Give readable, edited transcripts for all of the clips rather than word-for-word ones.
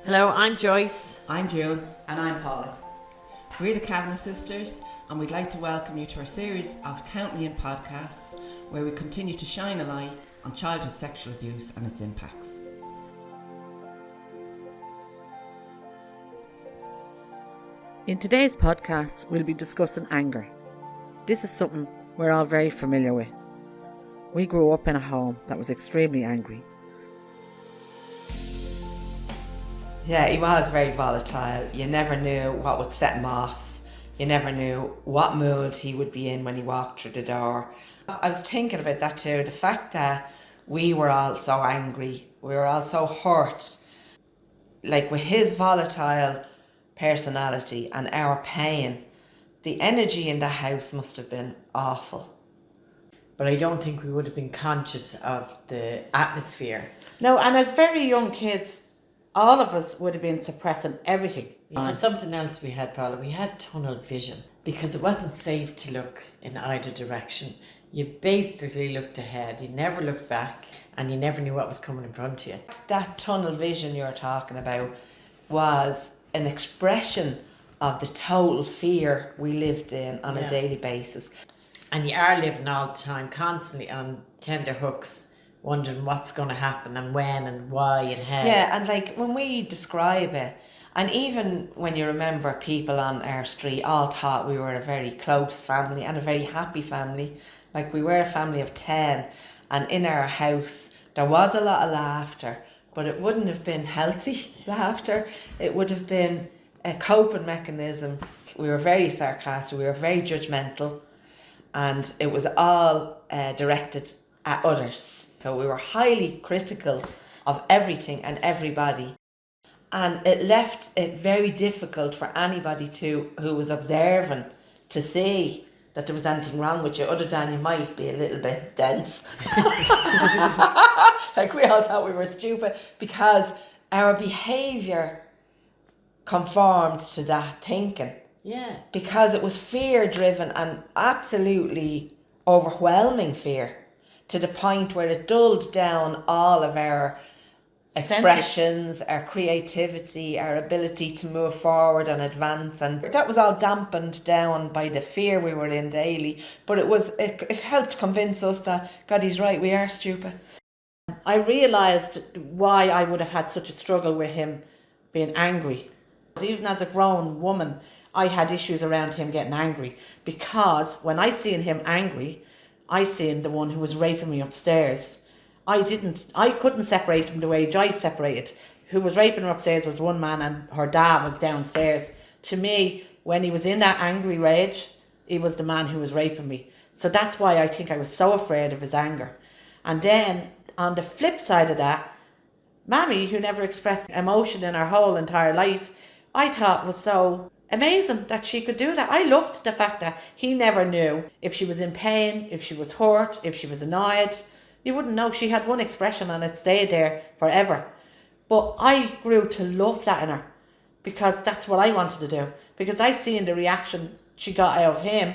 Hello, I'm Joyce. I'm June. And I'm Paula. We're the Kavanagh sisters, and we'd like to welcome you to our series of countless podcasts where we continue to shine a light on childhood sexual abuse and its impacts. In today's podcast, we'll be discussing anger. This is something we're all very familiar with. We grew up in a home that was extremely angry. Yeah, he was very volatile. You never knew what would set him off. You never knew what mood he would be in when he walked through the door. I was thinking about that too, the fact that we were all so angry, we were all so hurt. Like with his volatile personality and our pain, the energy in the house must have been awful. But I don't think we would have been conscious of the atmosphere. No, and as very young kids, all of us would have been suppressing everything. There's something else we had, Paula. We had tunnel vision because it wasn't safe to look in either direction. You basically looked ahead. You never looked back and you never knew what was coming in front of you. That tunnel vision you're talking about was an expression of the total fear we lived in on a daily basis. And you are living all the time, constantly on tender hooks, wondering what's going to happen and when and why and how. Yeah, and like when we describe it, and even when you remember people on our street all thought we were a very close family and a very happy family. Like we were a family of 10, and in our house there was a lot of laughter, but it wouldn't have been healthy laughter. It would have been a coping mechanism. We were very sarcastic, we were very judgmental, and it was all directed at others. So we were highly critical of everything and everybody. And it left it very difficult for anybody who was observing to see that there was anything wrong with you, other than you might be a little bit dense. Like we all thought we were stupid because our behaviour conformed to that thinking. Yeah. Because it was fear driven and absolutely overwhelming fear, to the point where it dulled down all of our expressions, our creativity, our ability to move forward and advance, and that was all dampened down by the fear we were in daily. But it helped convince us that, God, he's right, we are stupid. I realised why I would have had such a struggle with him being angry. Even as a grown woman, I had issues around him getting angry, because when I seen him angry, I seen the one who was raping me upstairs. I couldn't separate him the way Joyce separated. Who was raping her upstairs was one man and her dad was downstairs. To me, when he was in that angry rage, he was the man who was raping me. So that's why I think I was so afraid of his anger. And then on the flip side of that, Mammy, who never expressed emotion in her whole entire life, I thought was so amazing that she could do that. I loved the fact that he never knew if she was in pain, if she was hurt, if she was annoyed. You wouldn't know. She had one expression and it stayed there forever. But I grew to love that in her, because that's what I wanted to do. Because I seen the reaction she got out of him,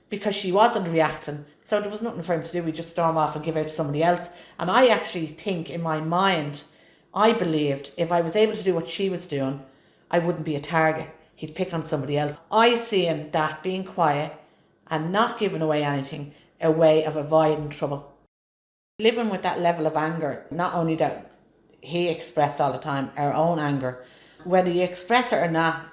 because she wasn't reacting. So there was nothing for him to do. We just storm off and give out to somebody else. And I actually think in my mind, I believed if I was able to do what she was doing, I wouldn't be a target. He'd pick on somebody else. I seen that being quiet and not giving away anything a way of avoiding trouble. Living with that level of anger, not only that he expressed all the time, our own anger, whether you express it or not,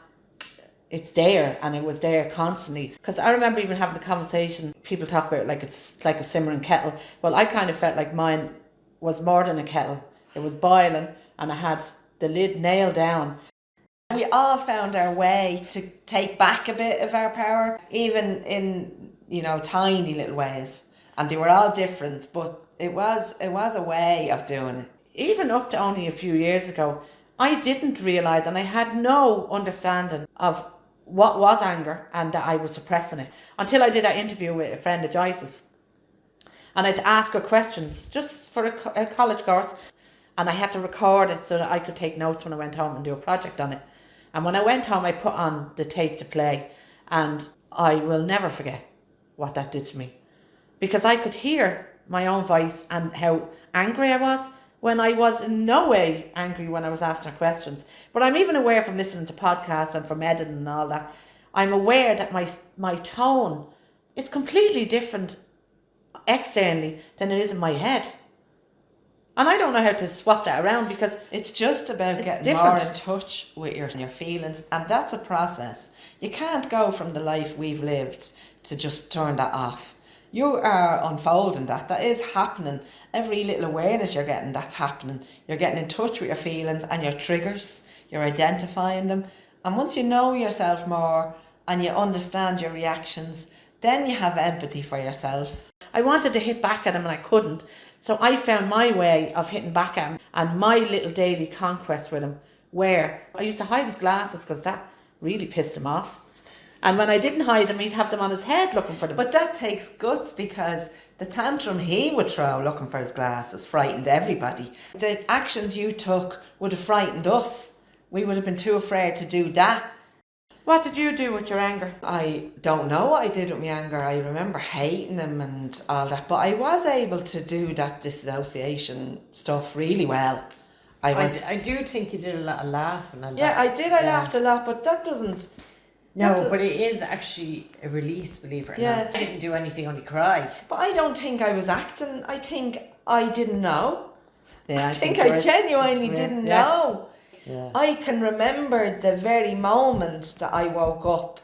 it's there, and it was there constantly. Because I remember even having a conversation, people talk about like it's like a simmering kettle. Well, I kind of felt like mine was more than a kettle. It was boiling and I had the lid nailed down. We all found our way to take back a bit of our power, even in, tiny little ways. And they were all different, but it was a way of doing it. Even up to only a few years ago, I didn't realise, and I had no understanding of what was anger and that I was suppressing it, until I did that interview with a friend of Joyce's. And I had to ask her questions just for a college course, and I had to record it so that I could take notes when I went home and do a project on it. And when I went home, I put on the tape to play, and I will never forget what that did to me, because I could hear my own voice and how angry I was when I was in no way angry when I was asking her questions. But I'm even aware from listening to podcasts and from editing and all that, I'm aware that my tone is completely different externally than it is in my head. And I don't know how to swap that around, because it's just about getting different. more in touch with your feelings, and that's a process. You can't go from the life we've lived to just turn that off. You are unfolding that. That is happening. Every little awareness you're getting, that's happening. You're getting in touch with your feelings and your triggers. You're identifying them. And once you know yourself more and you understand your reactions, then you have empathy for yourself. I wanted to hit back at him and I couldn't. So I found my way of hitting back at him, and my little daily conquest with him, where I used to hide his glasses because that really pissed him off. And when I didn't hide them, he'd have them on his head looking for them. But that takes guts, because the tantrum he would throw looking for his glasses frightened everybody. The actions you took would have frightened us. We would have been too afraid to do that. What did you do with your anger? I don't know what I did with my anger. I remember hating him and all that, but I was able to do that dissociation stuff really well. I do think you did a lot of laughing. And yeah, that. I did. I laughed a lot, but that doesn't... No, but it is actually a release, believe it or not. I didn't do anything, only cry. But I don't think I was acting. I think I didn't know. Yeah, I think I genuinely didn't know. Yeah. I can remember the very moment that I woke up,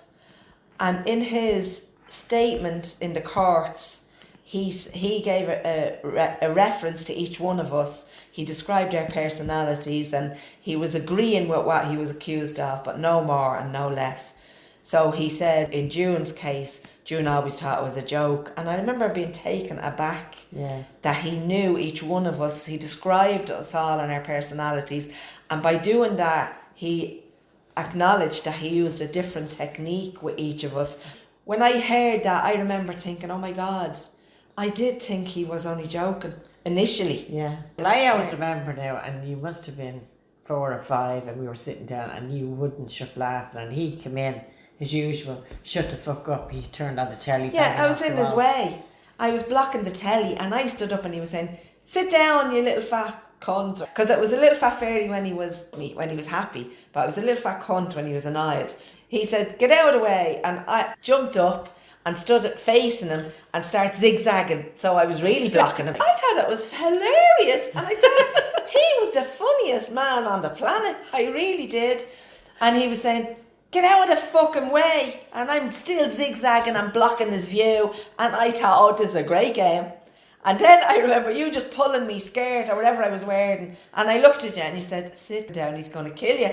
and in his statement in the courts, he gave a reference to each one of us. He described our personalities, and he was agreeing with what he was accused of, but no more and no less. So he said in June's case, June always thought it was a joke. And I remember being taken aback that he knew each one of us. He described us all and our personalities. And by doing that, he acknowledged that he used a different technique with each of us. When I heard that, I remember thinking, oh my God, I did think he was only joking initially. Yeah. Well, I always remember now, and you must have been 4 or 5, and we were sitting down and you wouldn't shut laughing, and he came in as usual, shut the fuck up. He turned on the telly. Yeah, I was in his way. I was blocking the telly, and I stood up and he was saying, sit down, you little fat cunt. Because it was a little fat fairy when he was happy, but it was a little fat cunt when he was annoyed. He said, get out of the way, and I jumped up and stood facing him and started zigzagging, so I was really blocking him. I thought it was hilarious, and I thought he was the funniest man on the planet. I really did. And he was saying, get out of the fucking way, and I'm still zigzagging and blocking his view, and I thought, oh, this is a great game. And then I remember you just pulling me skirt or whatever I was wearing, and I looked at you and you said, sit down, he's going to kill you.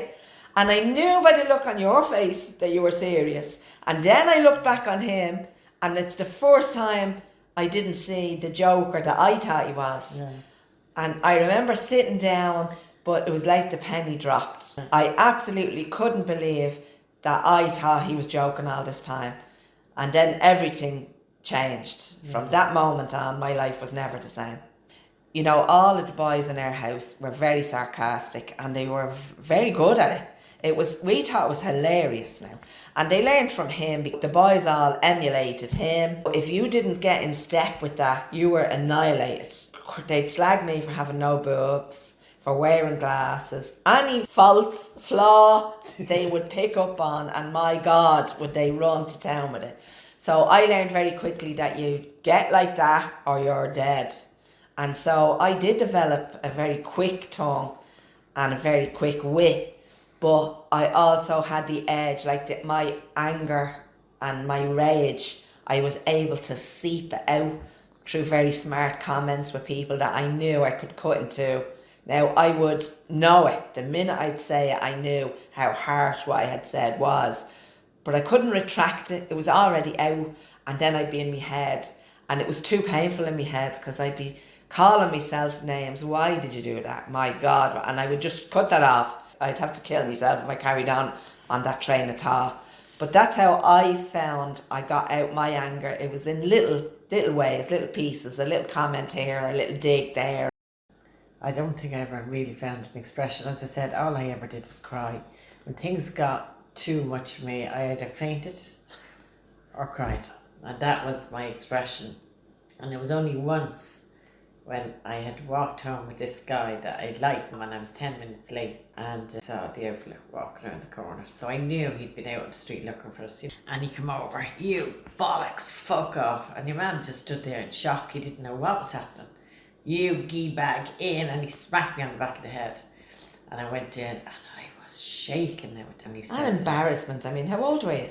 And I knew by the look on your face that you were serious. And then I looked back on him, and it's the first time I didn't see the joker that I thought he was. Yeah. And I remember sitting down, but it was like the penny dropped. I absolutely couldn't believe that I thought he was joking all this time. And then everything changed. From that moment on, my life was never the same. You know, all of the boys in our house were very sarcastic, and they were very good at it. We thought it was hilarious now. And they learned from him. The boys all emulated him. If you didn't get in step with that, you were annihilated. They'd slag me for having no boobs, for wearing glasses. Any flaw they would pick up on, and my God, would they run to town with it. So I learned very quickly that you get like that or you're dead. And so I did develop a very quick tongue and a very quick wit. But I also had the edge, like my anger and my rage, I was able to seep out through very smart comments with people that I knew I could cut into. Now, I would know it. The minute I'd say it, I knew how harsh what I had said was. But I couldn't retract it. It was already out. And then I'd be in my head. And it was too painful in my head, because I'd be calling myself names. Why did you do that? My God. And I would just cut that off. I'd have to kill myself if I carried on that train of thought. But that's how I found I got out my anger. It was in little ways, little pieces, a little comment here, a little dig there. I don't think I ever really found an expression. As I said, all I ever did was cry. When things got too much for me, I either fainted or cried. And that was my expression. And it was only once when I had walked home with this guy that I'd liked when I was 10 minutes late, and saw the outfit walking around the corner. So I knew he'd been out on the street looking for us. And he come over, "You bollocks, fuck off." And your man just stood there in shock. He didn't know what was happening. "You gee bag in," and he smacked me on the back of the head. And I went in and I was shaking now. And he said, And embarrassment. I mean, how old were you?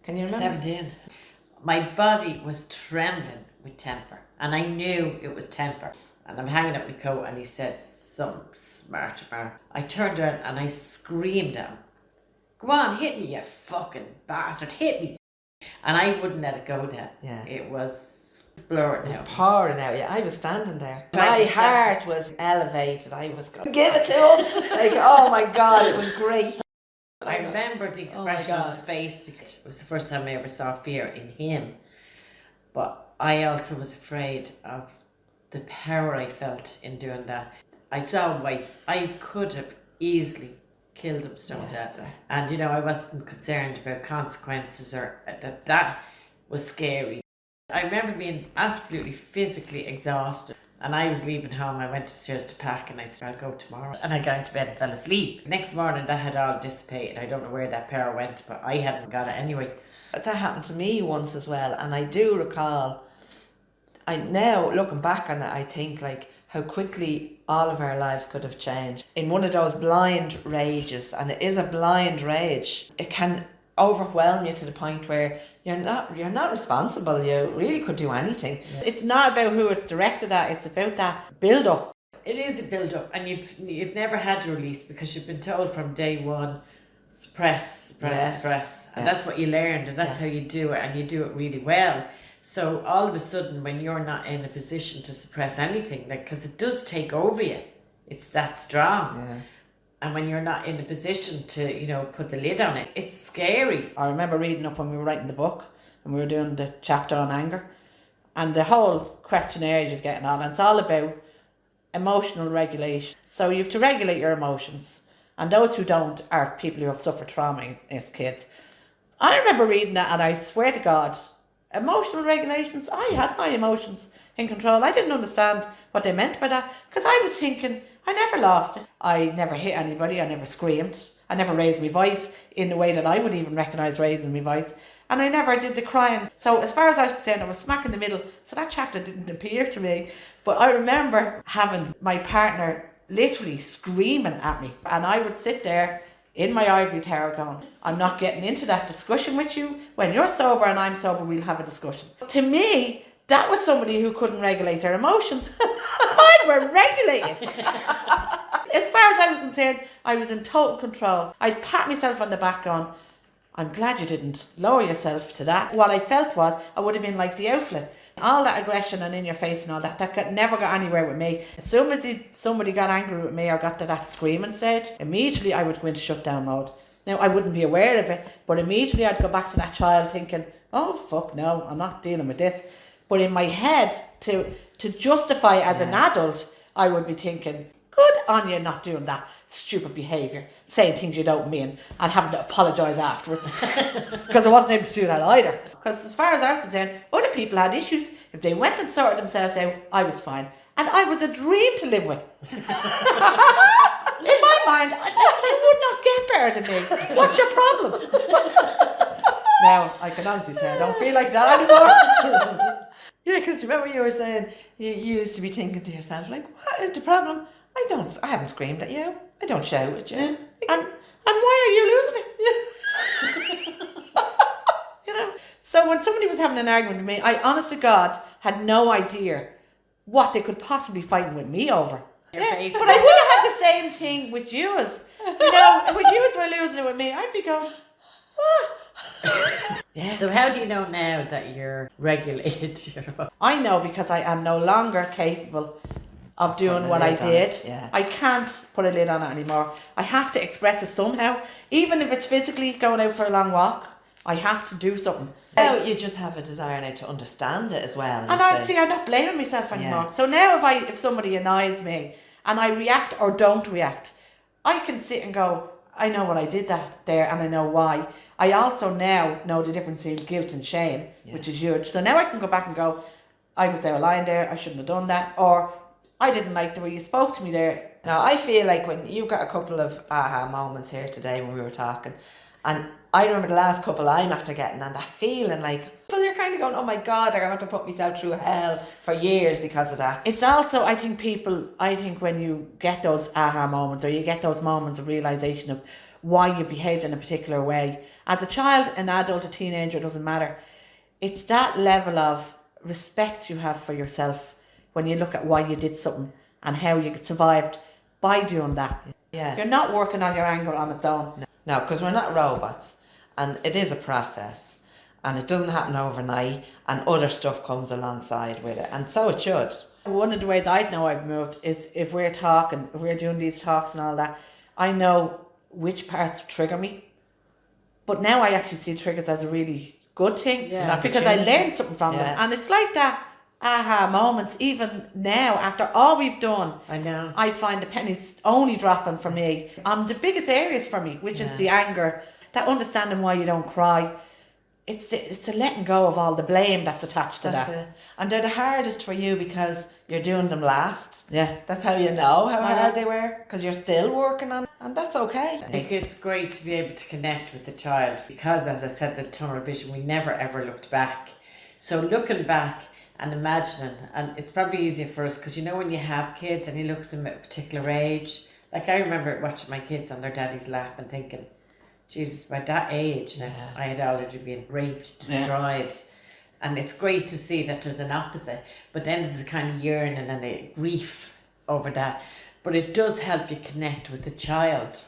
Can you remember? 17. My body was trembling with temper, and I knew it was temper. And I'm hanging up my coat, and he said something smart about. I turned around and I screamed at him, "Go on, hit me, you fucking bastard, hit me!" And I wouldn't let it go then. Yeah. It was blurred It was now. pouring out. Yeah, I was standing there. Trying My to stop heart us. was elevated. I was going, "Give it to him!" Like, oh my God, it was great. I remember the expression Oh my on his God. face because it was the first time I ever saw fear in him. But I also was afraid of the power I felt in doing that. I saw why I could have easily killed him stone dead. And you know, I wasn't concerned about consequences or that was scary. I remember being absolutely physically exhausted. And I was leaving home. I went upstairs to pack and I said, "I'll go tomorrow." And I got into bed and fell asleep. Next morning that had all dissipated. I don't know where that power went, but I hadn't got it anyway. That happened to me once as well, and I do recall. I now looking back on it, I think like how quickly all of our lives could have changed in one of those blind rages, and it is a blind rage. It can overwhelm you to the point where you're not responsible. You really could do anything. It's not about who it's directed at, it's about that build up. It is a build-up, and you've never had to release because you've been told from day one, suppress, Yes. suppress. And Yeah. that's what you learned, and that's how you do it, and you do it really well. So all of a sudden, when you're not in a position to suppress anything, like, because it does take over you, it's that strong. Yeah. And when you're not in a position to, you know, put the lid on it, it's scary. I remember reading up when we were writing the book and we were doing the chapter on anger, and the whole questionnaire you're getting on, and it's all about emotional regulation. So you have to regulate your emotions, and those who don't are people who have suffered trauma as kids. I remember reading that, and I swear to God, emotional regulations, I had my emotions in control. I didn't understand what they meant by that, because I was thinking, I never lost it. I never hit anybody, I never screamed, I never raised my voice in the way that I would even recognise raising my voice, and I never did the crying. So as far as I was concerned, I was smack in the middle, so that chapter didn't appear to me. But I remember having my partner literally screaming at me, and I would sit there in my ivory tower going, "I'm not getting into that discussion with you. When you're sober and I'm sober, we'll have a discussion." To me, that was somebody who couldn't regulate their emotions. Mine were regulated. As far as I was concerned, I was in total control. I'd pat myself on the back going, "I'm glad you didn't lower yourself to that." What I felt was I would have been like the outfit. All that aggression and in your face and all that never got anywhere with me. As soon as somebody got angry with me or got to that screaming stage, immediately I would go into shutdown mode. Now, I wouldn't be aware of it, but immediately I'd go back to that child thinking, "Oh, fuck no, I'm not dealing with this." But in my head, to justify as an adult, I would be thinking, "Good on you not doing that stupid behaviour, saying things you don't mean and having to apologise afterwards." Because I wasn't able to do that either. Because as far as I'm concerned, other people had issues. If they went and sorted themselves out, I was fine. And I was a dream to live with. In my mind, you would not get better than me. What's your problem? Now, I can honestly say I don't feel like that anymore. Yeah, because remember you were saying you used to be thinking to yourself like, "What is the problem? I haven't screamed at you. I don't shout at you. And why are you losing it?" You know. So when somebody was having an argument with me, I honest to God had no idea what they could possibly be fighting with me over. Your face. But I would have had the same thing with yous. You know, when yous were losing it with me, I'd be going, "What?" Yeah. So how do you know now that you're regulated? I know because I am no longer capable of doing Putting a what I lid on did. it, yeah. I can't put a lid on it anymore. I have to express it somehow. Even if it's physically going out for a long walk, I have to do something. Now you just have a desire now to understand it as well. And I see I'm not blaming myself anymore. Yeah. So now if somebody annoys me and I react or don't react, I can sit and go, I know what I did that there and I know why. I also now know the difference between guilt and shame, which is huge. So now I can go back and go, I was there lying there, I shouldn't have done that. Or I didn't like the way you spoke to me there. Now, I feel like when you got a couple of aha moments here today when we were talking, and I remember the last couple I'm after getting, and that feeling like, well, you're kind of going, oh my God, like, I want to put myself through hell for years because of that. It's also, I think when you get those aha moments, or you get those moments of realisation of why you behaved in a particular way, as a child, an adult, a teenager, it doesn't matter. It's that level of respect you have for yourself when you look at why you did something and how you survived by doing that. Yeah. You're not working on your anger on its own. No, because we're not robots, and it is a process, and it doesn't happen overnight, and other stuff comes alongside with it, and so it should. One of the ways I'd know I've moved is if we're talking, if we're doing these talks and all that, I know which parts trigger me. But now I actually see triggers as a really good thing, because I learned something from them. And it's like that aha moments, even now, after all we've done. I know. I find the pennies only dropping for me on the biggest areas for me, which is the anger, that understanding why you don't cry. It's the letting go of all the blame that's attached to that. And they're the hardest for you because you're doing them last. Yeah. That's how you know how hard they were, because you're still working on, and that's okay. I think it's great to be able to connect with the child because, as I said, the tunnel vision, we never ever looked back. So looking back and imagining, and it's probably easier for us because, you know, when you have kids and you look at them at a particular age, like I remember watching my kids on their daddy's lap and thinking, Jesus, by that age now, I had already been raped, destroyed. And it's great to see that there's an opposite. But then there's a kind of yearning and a grief over that. But it does help you connect with the child,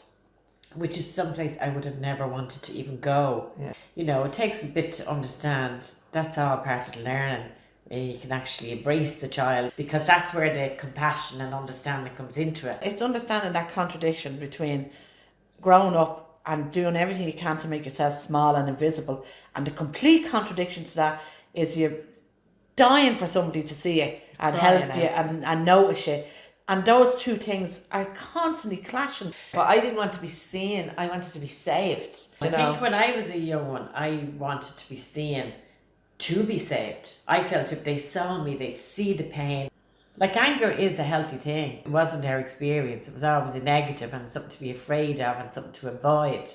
which is someplace I would have never wanted to even go. Yeah. You know, it takes a bit to understand. That's all part of the learning. You can actually embrace the child, because that's where the compassion and understanding comes into it. It's understanding that contradiction between growing up and doing everything you can to make yourself small and invisible, and the complete contradiction to that is you're dying for somebody to see you and help you and notice you, and those two things are constantly clashing. But I didn't want to be seen, I wanted to be saved. I think when I was a young one, I wanted to be seen to be saved. I felt if they saw me, they'd see the pain. Like, anger is a healthy thing. It wasn't our experience. It was always a negative and something to be afraid of and something to avoid.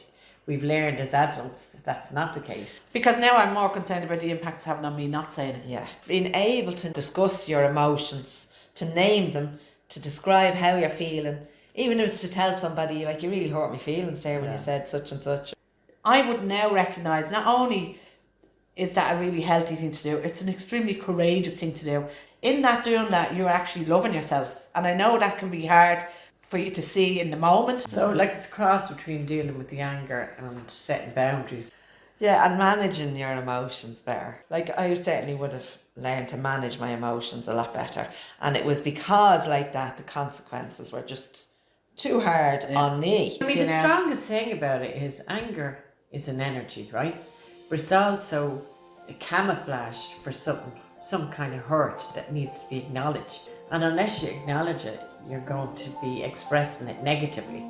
We've learned as adults that's not the case. Because now I'm more concerned about the impact it's having on me not saying it. Yeah. Being able to discuss your emotions, to name them, to describe how you're feeling, even if it's to tell somebody, like, you really hurt my feelings there when you said such and such. I would now recognise not only is that a really healthy thing to do, it's an extremely courageous thing to do. In that doing that, you're actually loving yourself. And I know that can be hard for you to see in the moment. So, like, it's a cross between dealing with the anger and setting boundaries. Yeah, and managing your emotions better. Like, I certainly would have learned to manage my emotions a lot better. And it was because, like that, the consequences were just too hard on me. I mean, the strongest thing about it is anger is an energy, right? But it's also a camouflage for some kind of hurt that needs to be acknowledged. And unless you acknowledge it, you're going to be expressing it negatively.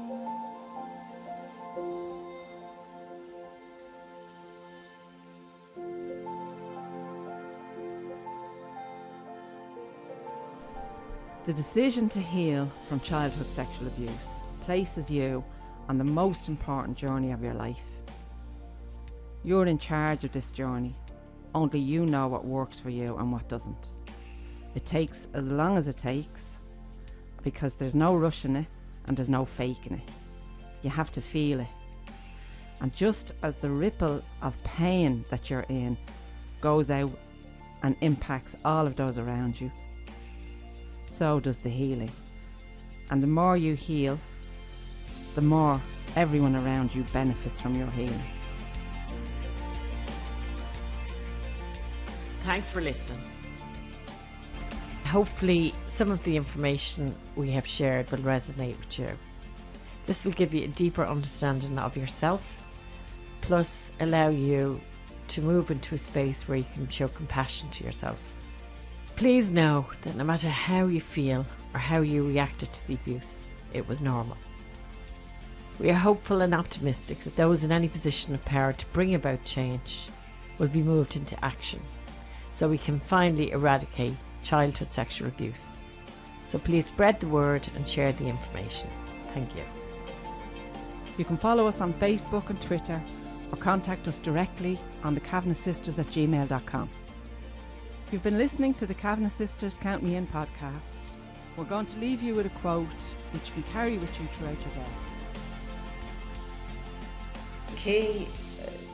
The decision to heal from childhood sexual abuse places you on the most important journey of your life. You're in charge of this journey. Only you know what works for you and what doesn't. It takes as long as it takes, because there's no rushing it and there's no faking it. You have to feel it. And just as the ripple of pain that you're in goes out and impacts all of those around you, so does the healing. And the more you heal, the more everyone around you benefits from your healing. Thanks for listening. Hopefully some of the information we have shared will resonate with you. This will give you a deeper understanding of yourself, plus allow you to move into a space where you can show compassion to yourself. Please know that no matter how you feel or how you reacted to the abuse, it was normal. We are hopeful and optimistic that those in any position of power to bring about change will be moved into action, so we can finally eradicate childhood sexual abuse. So please spread the word and share the information. Thank you. You can follow us on Facebook and Twitter, or contact us directly on thekavanaghsisters@gmail.com. You've been listening to the Kavanagh Sisters Count Me In podcast. We're going to leave you with a quote which you can carry with you throughout your day. The key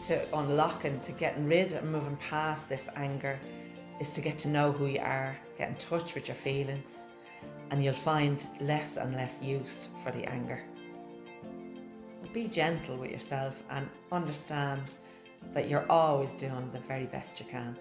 to unlocking, to getting rid and moving past this anger is to get to know who you are, get in touch with your feelings, and you'll find less and less use for the anger. Be gentle with yourself and understand that you're always doing the very best you can.